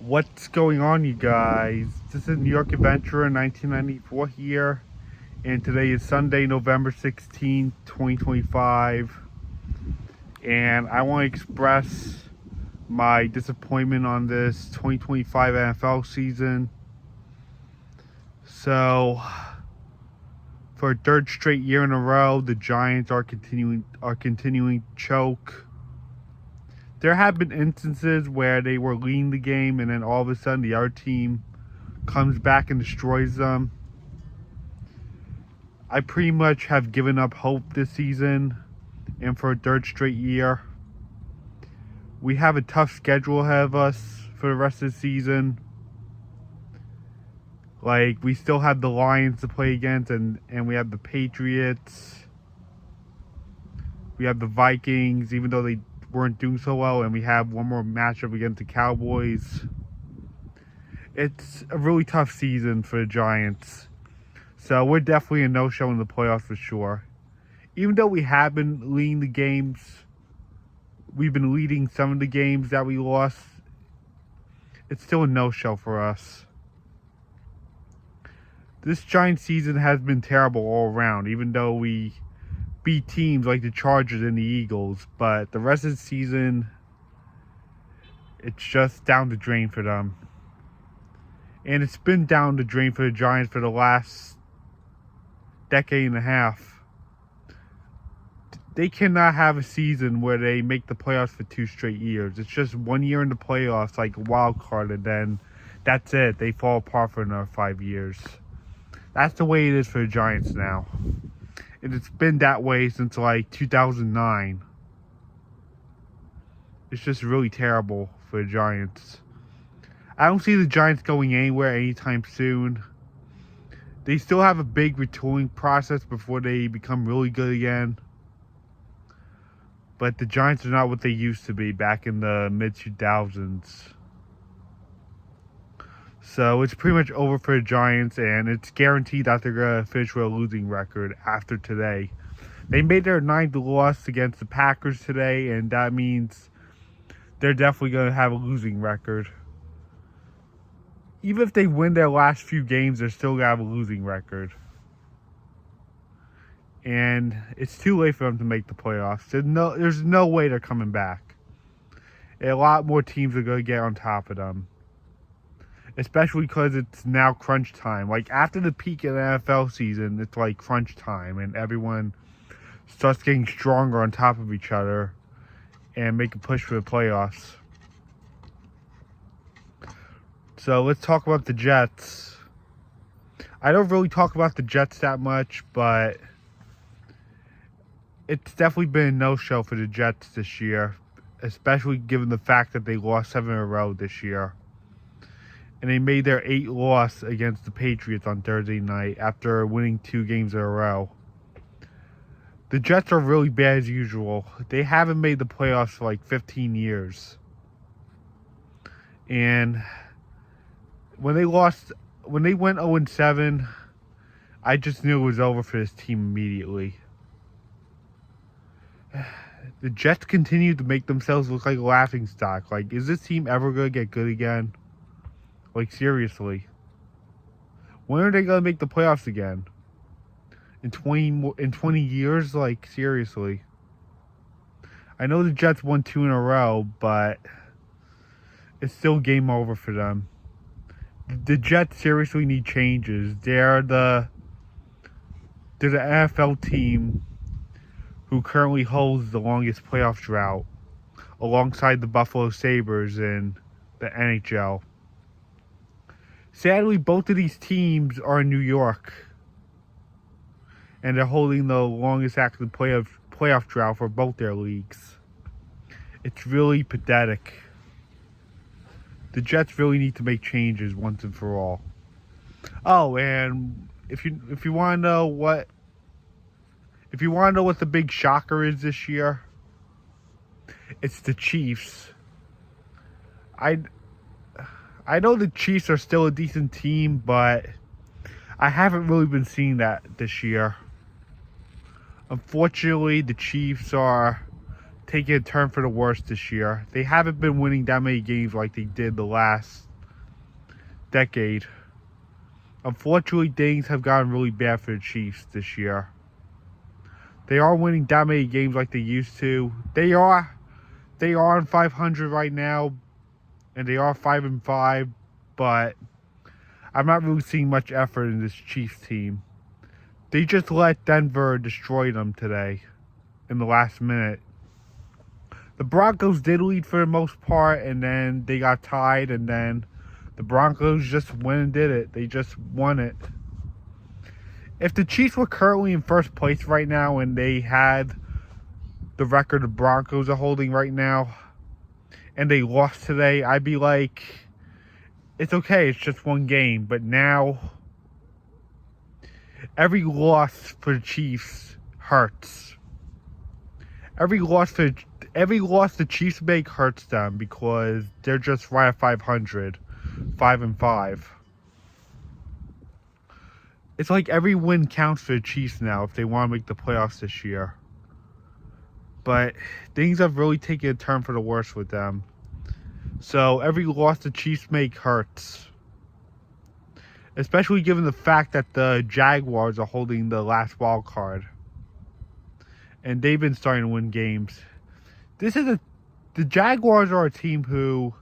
What's going on, you guys? This is New York Adventurer 1994 here, and today is Sunday, November 16th, 2025. And I want to express my disappointment on this 2025 NFL season. So, for a third straight year in a row, the Giants are continuing to choke. There have been instances where they were leading the game and then all of a sudden the other team comes back and destroys them. I pretty much have given up hope this season and for a third straight year. We have a tough schedule ahead of us for the rest of the season. Like, we still have the Lions to play against, and we have the Patriots. We have the Vikings, even though they weren't doing so well, and we have one more matchup against the Cowboys. It's a really tough season for the Giants. So we're definitely a no-show in the playoffs for sure. Even though we have been leading the games, we've been leading some of the games that we lost, it's still a no-show for us. This Giants season has been terrible all around, even though we beat teams like the Chargers and the Eagles. But the rest of the season, it's just down the drain for them. And it's been down the drain for the Giants for the last decade and a half. They cannot have a season where they make the playoffs for 2 straight years. It's just 1 year in the playoffs, like a wild card, and then that's it. They fall apart for another 5 years. That's the way it is for the Giants now. And it's been that way since like 2009. It's just really terrible for the Giants. I don't see the Giants going anywhere anytime soon. They still have a big retooling process before they become really good again. But the Giants are not what they used to be back in the mid-2000s. So it's pretty much over for the Giants, and it's guaranteed that they're going to finish with a losing record after today. They made their 9th loss against the Packers today, and that means they're definitely going to have a losing record. Even if they win their last few games, they're still going to have a losing record. And it's too late for them to make the playoffs. There's no way they're coming back. And a lot more teams are going to get on top of them. Especially because it's now crunch time. Like, after the peak of the NFL season, it's like crunch time. And everyone starts getting stronger on top of each other and make a push for the playoffs. So, let's talk about the Jets. I don't really talk about the Jets that much, but it's definitely been a no-show for the Jets this year. Especially given the fact that they lost 7 in a row this year. And they made their 8th loss against the Patriots on Thursday night after winning 2 games in a row. The Jets are really bad as usual. They haven't made the playoffs for like 15 years. And when they went 0-7, I just knew it was over for this team immediately. The Jets continue to make themselves look like a laughingstock. Like, is this team ever going to get good again? Like, seriously. When are they going to make the playoffs again? In 20 years? Like, seriously. I know the Jets won 2 in a row, but it's still game over for them. The Jets seriously need changes. They're the NFL team who currently holds the longest playoff drought, alongside the Buffalo Sabres in the NHL. Sadly, both of these teams are in New York, and they're holding the longest active playoff drought for both their leagues. It's really pathetic. The Jets really need to make changes once and for all. Oh, and if you want to know what the big shocker is this year, it's the Chiefs. I know the Chiefs are still a decent team, but I haven't really been seeing that this year. Unfortunately, the Chiefs are taking a turn for the worse this year. They haven't been winning that many games like they did the last decade. Unfortunately, things have gotten really bad for the Chiefs this year. They are winning that many games like they used to. They are on 500 right now, and they are 5-5, but I'm not really seeing much effort in this Chiefs team. They just let Denver destroy them today in the last minute. The Broncos did lead for the most part, and then they got tied, and then the Broncos just went and did it. They just won it. If the Chiefs were currently in first place right now and they had the record the Broncos are holding right now and they lost today, I'd be like, it's okay, it's just one game. But now, every loss for the Chiefs hurts. Every loss the Chiefs make hurts them because they're just right at 500, 5-5. It's like every win counts for the Chiefs now if they want to make the playoffs this year. But things have really taken a turn for the worse with them. So every loss the Chiefs make hurts. Especially given the fact that the Jaguars are holding the last wild card. And they've been starting to win games. The Jaguars are a team who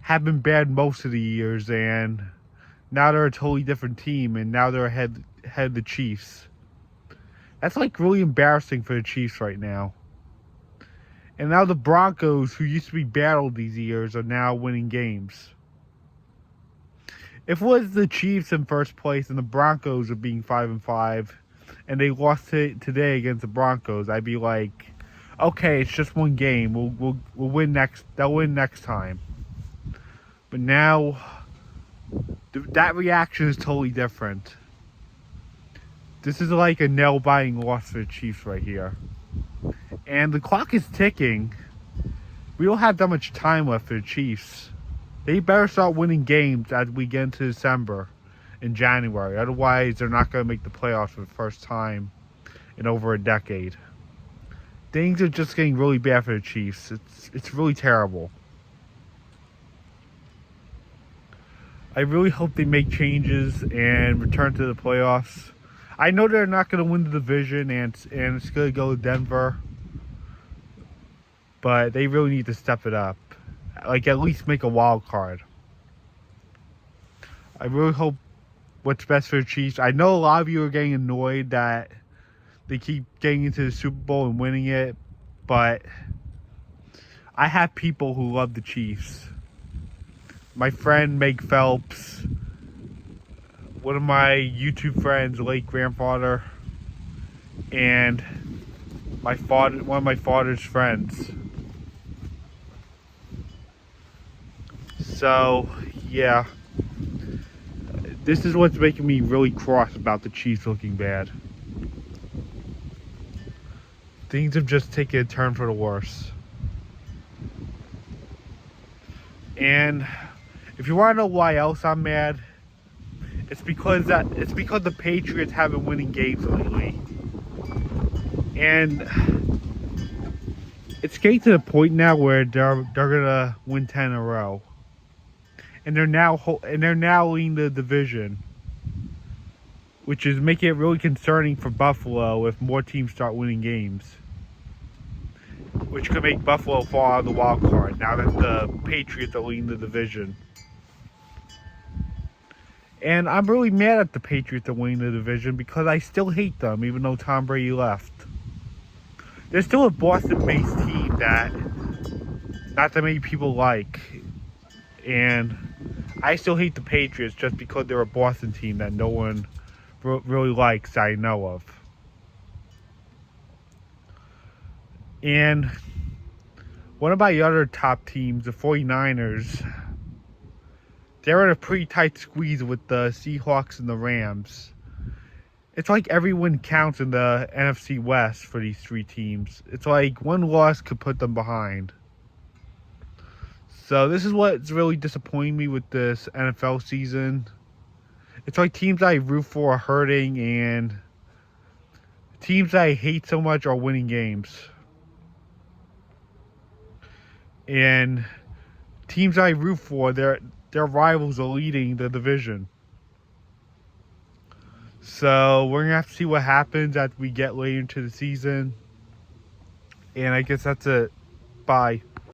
have been bad most of the years, and now they're a totally different team, and now they're ahead of the Chiefs. That's like really embarrassing for the Chiefs right now. And now the Broncos, who used to be bad all these years, are now winning games. If it was the Chiefs in first place and the Broncos are being 5-5, and they lost today against the Broncos, I'd be like, okay, it's just one game. We'll win next. They'll win next time. But now, that reaction is totally different. This is like a nail-biting loss for the Chiefs right here. And the clock is ticking. We don't have that much time left for the Chiefs. They better start winning games as we get into December and January. Otherwise, they're not going to make the playoffs for the first time in over a decade. Things are just getting really bad for the Chiefs. It's really terrible. I really hope they make changes and return to the playoffs. I know they're not going to win the division, and it's going to go to Denver. But they really need to step it up. Like, at least make a wild card. I really hope what's best for the Chiefs. I know a lot of you are getting annoyed that they keep getting into the Super Bowl and winning it. But I have people who love the Chiefs. My friend Meg Phelps, one of my YouTube friends, late grandfather, and one of my father's friends. So, yeah. This is what's making me really cross about the Chiefs looking bad. Things have just taken a turn for the worse. And if you want to know why else I'm mad, it's because the Patriots have been winning games lately. And it's getting to the point now where they're gonna win 10 in a row. And they're now leading the division, which is making it really concerning for Buffalo if more teams start winning games, which could make Buffalo fall out of the wild card now that the Patriots are leading the division. And I'm really mad at the Patriots are winning the division because I still hate them, even though Tom Brady left. They're still a Boston-based team that not that many people like. And I still hate the Patriots just because they're a Boston team that no one really likes, I know of. And one of my other top teams, the 49ers, they're in a pretty tight squeeze with the Seahawks and the Rams. It's like every win counts in the NFC West for these three teams. It's like one loss could put them behind. So this is what's really disappointing me with this NFL season. It's like teams I root for are hurting, and teams I hate so much are winning games. And teams I root for, their rivals are leading the division. So we're going to have to see what happens as we get later into the season. And I guess that's it. Bye.